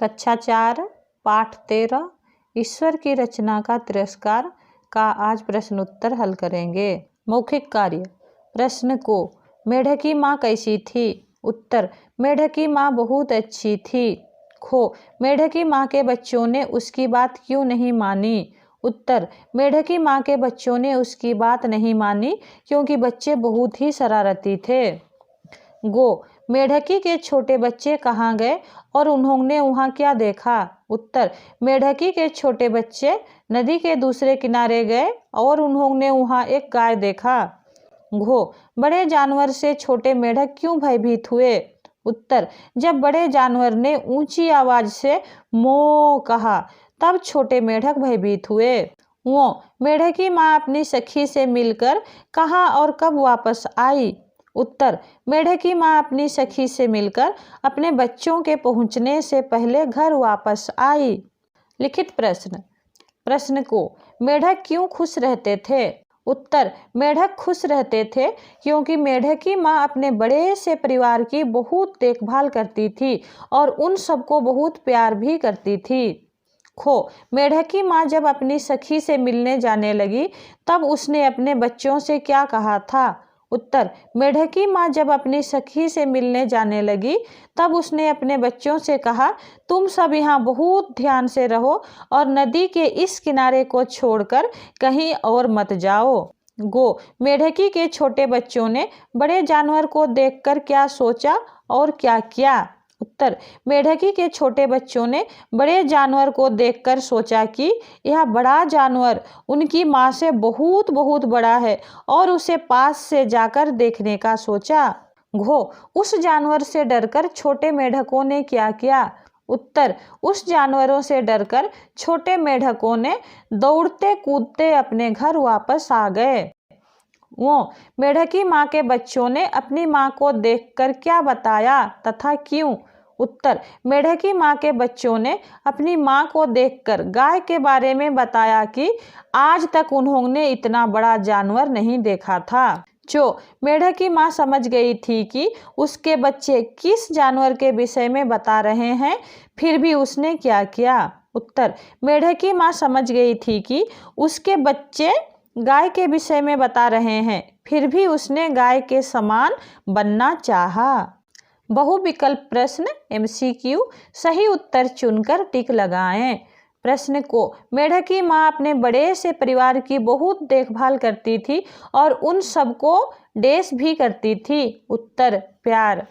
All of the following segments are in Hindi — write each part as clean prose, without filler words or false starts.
कक्षा 4 पाठ 13 ईश्वर की रचना का तिरस्कार का आज प्रश्न उत्तर हल करेंगे। मौखिक कार्य। प्रश्न को मेढक माँ कैसी थी? उत्तर मेढक माँ बहुत अच्छी थी। खो मेढक माँ के बच्चों ने उसकी बात क्यों नहीं मानी? उत्तर मेढक माँ के बच्चों ने उसकी बात नहीं मानी क्योंकि बच्चे बहुत ही शरारती थे। गो मेढकी के छोटे बच्चे कहाँ गए और उन्होंने वहाँ क्या देखा? उत्तर मेढकी के छोटे बच्चे नदी के दूसरे किनारे गए और उन्होंने वहाँ एक गाय देखा। घो बड़े जानवर से छोटे मेढक क्यों भयभीत हुए? उत्तर जब बड़े जानवर ने ऊंची आवाज से moo कहा तब छोटे मेढक भयभीत हुए। वो मेढकी माँ अपनी सखी से मिलकर कहाँ और कब वापस आई? उत्तर मेढकी माँ अपनी सखी से मिलकर अपने बच्चों के पहुँचने से पहले घर वापस आई। लिखित प्रश्न। प्रश्न को मेढक क्यों खुश रहते थे? उत्तर मेढक खुश रहते थे क्योंकि मेढकी माँ अपने बड़े से परिवार की बहुत देखभाल करती थी और उन सबको बहुत प्यार भी करती थी। खो मेढकी माँ जब अपनी सखी से मिलने जाने लगी तब उसने अपने बच्चों से क्या कहा था? उत्तर मेढकी माँ जब अपनी सखी से मिलने जाने लगी तब उसने अपने बच्चों से कहा तुम सब यहाँ बहुत ध्यान से रहो और नदी के इस किनारे को छोड़कर कहीं और मत जाओ। गो मेढकी के छोटे बच्चों ने बड़े जानवर को देखकर क्या सोचा और क्या किया? उत्तर मेढकी के छोटे बच्चों ने बड़े जानवर को देखकर सोचा कि यह बड़ा जानवर उनकी माँ से बहुत बहुत बड़ा है और उसे पास से जाकर देखने का सोचा। घो उस जानवर से डरकर छोटे मेढकों ने क्या किया? उत्तर उस जानवरों से डरकर छोटे मेढकों ने दौड़ते कूदते अपने घर वापस आ गए। वो मेढकी माँ के बच्चों ने अपनी माँ को देखकर क्या बताया तथा क्यों? उत्तर मेढकी माँ के बच्चों ने अपनी माँ को देखकर गाय के बारे में बताया कि आज तक उन्होंने इतना बड़ा जानवर नहीं देखा था। जो मेढकी माँ समझ गई थी कि उसके बच्चे किस जानवर के विषय में बता रहे हैं, फिर भी उसने क्या किया? उत्तर मेढकी माँ समझ गई थी कि उसके बच्चे गाय के विषय में बता रहे हैं, फिर भी उसने गाय के समान बनना चाहा। बहुविकल्प प्रश्न MCQ सही उत्तर चुनकर टिक लगाएं। प्रश्न को मेढकी माँ अपने बड़े से परिवार की बहुत देखभाल करती थी और उन सबको डैश भी करती थी। उत्तर प्यार।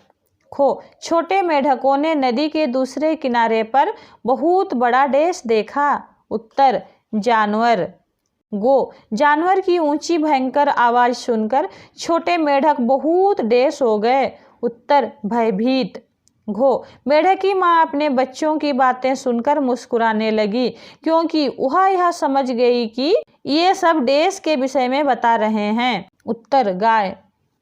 खो छोटे मेढकों ने नदी के दूसरे किनारे पर बहुत बड़ा डैश देखा। उत्तर जानवर। गो जानवर की ऊंची भयंकर आवाज सुनकर छोटे मेढक बहुत डैश हो गए। उत्तर भयभीत। घो मेढकी माँ अपने बच्चों की बातें सुनकर मुस्कुराने लगी क्योंकि वह यह समझ गई कि ये सब डैश के विषय में बता रहे हैं। उत्तर गाय।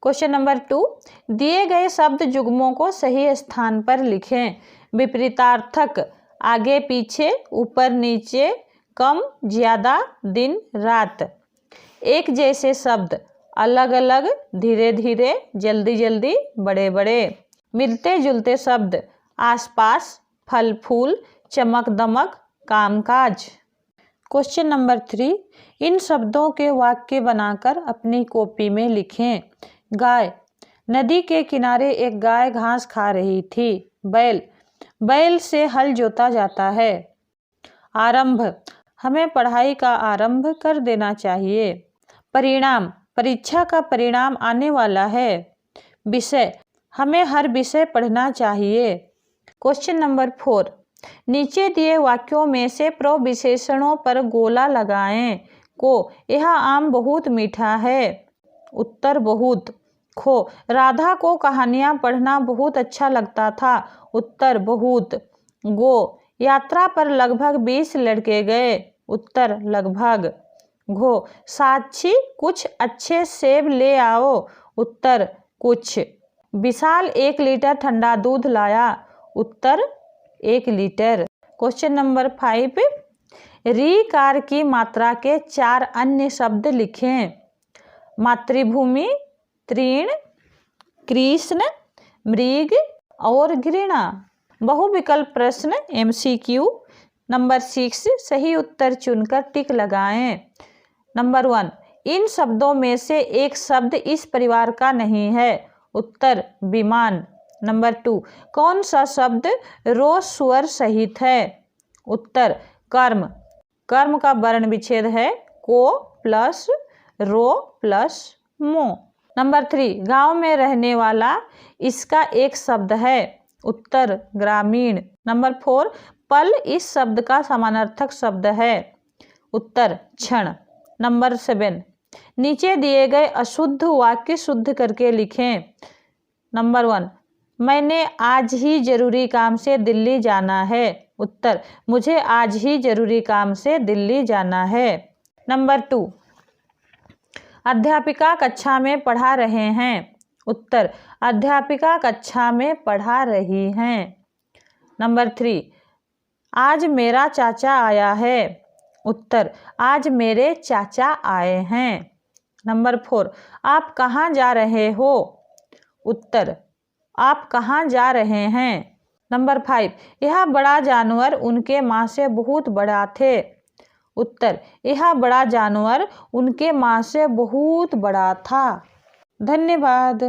क्वेश्चन नंबर 2 दिए गए शब्द जुग्मों को सही स्थान पर लिखें। विपरीतार्थक आगे पीछे ऊपर नीचे कम ज्यादा दिन रात। एक जैसे शब्द अलग अलग धीरे धीरे जल्दी जल्दी बड़े बड़े। मिलते जुलते शब्द आसपास फल फूल चमक दमक कामकाज। क्वेश्चन नंबर 3 इन शब्दों के वाक्य बनाकर अपनी कॉपी में लिखें। गाय नदी के किनारे एक गाय घास खा रही थी। बैल बैल से हल जोता जाता है। आरंभ हमें पढ़ाई का आरंभ कर देना चाहिए। परिणाम परीक्षा का परिणाम आने वाला है। विषय हमें हर विषय पढ़ना चाहिए। क्वेश्चन नंबर 4 नीचे दिए वाक्यों में से प्रविशेषणों पर गोला लगाएं। को यह आम बहुत मीठा है। उत्तर बहुत। खो राधा को कहानियाँ पढ़ना बहुत अच्छा लगता था। उत्तर बहुत। गो यात्रा पर लगभग 20 लड़के गए। उत्तर लगभग। घो साक्षी कुछ अच्छे सेब ले आओ। उत्तर कुछ। विशाल 1 लीटर ठंडा दूध लाया। उत्तर 1 लीटर। क्वेश्चन नंबर 5 री कार की मात्रा के 4 अन्य शब्द लिखें। मातृभूमि तृण कृष्ण मृग और घृणा। बहुविकल्प प्रश्न MCQ। नंबर 6, सही उत्तर चुनकर टिक लगाएं। नंबर 1, इन शब्दों में से एक शब्द इस परिवार का नहीं है। उत्तर विमान। नंबर 2, कौन सा शब्द रो स्वर सहित है। उत्तर कर्म। कर्म का वर्ण विच्छेद है को प्लस रो प्लस मो। नंबर 3, गांव में रहने वाला इसका एक शब्द है। उत्तर ग्रामीण। नंबर 4, पल इस शब्द का समानार्थक शब्द है। उत्तर क्षण। नंबर 7, नीचे दिए गए अशुद्ध वाक्य शुद्ध करके लिखें। नंबर 1, मैंने आज ही जरूरी काम से दिल्ली जाना है। उत्तर मुझे आज ही जरूरी काम से दिल्ली जाना है। नंबर 2, अध्यापिका कक्षा में पढ़ा रहे हैं। उत्तर अध्यापिका कक्षा में पढ़ा रही हैं। नंबर 3, आज मेरा चाचा आया है। उत्तर आज मेरे चाचा आए हैं। नंबर 4, आप कहाँ जा रहे हो। उत्तर आप कहाँ जा रहे हैं। नंबर 5, यह बड़ा जानवर उनके माँ से बहुत बड़ा थे। उत्तर यह बड़ा जानवर उनके माँ से बहुत बड़ा था। धन्यवाद।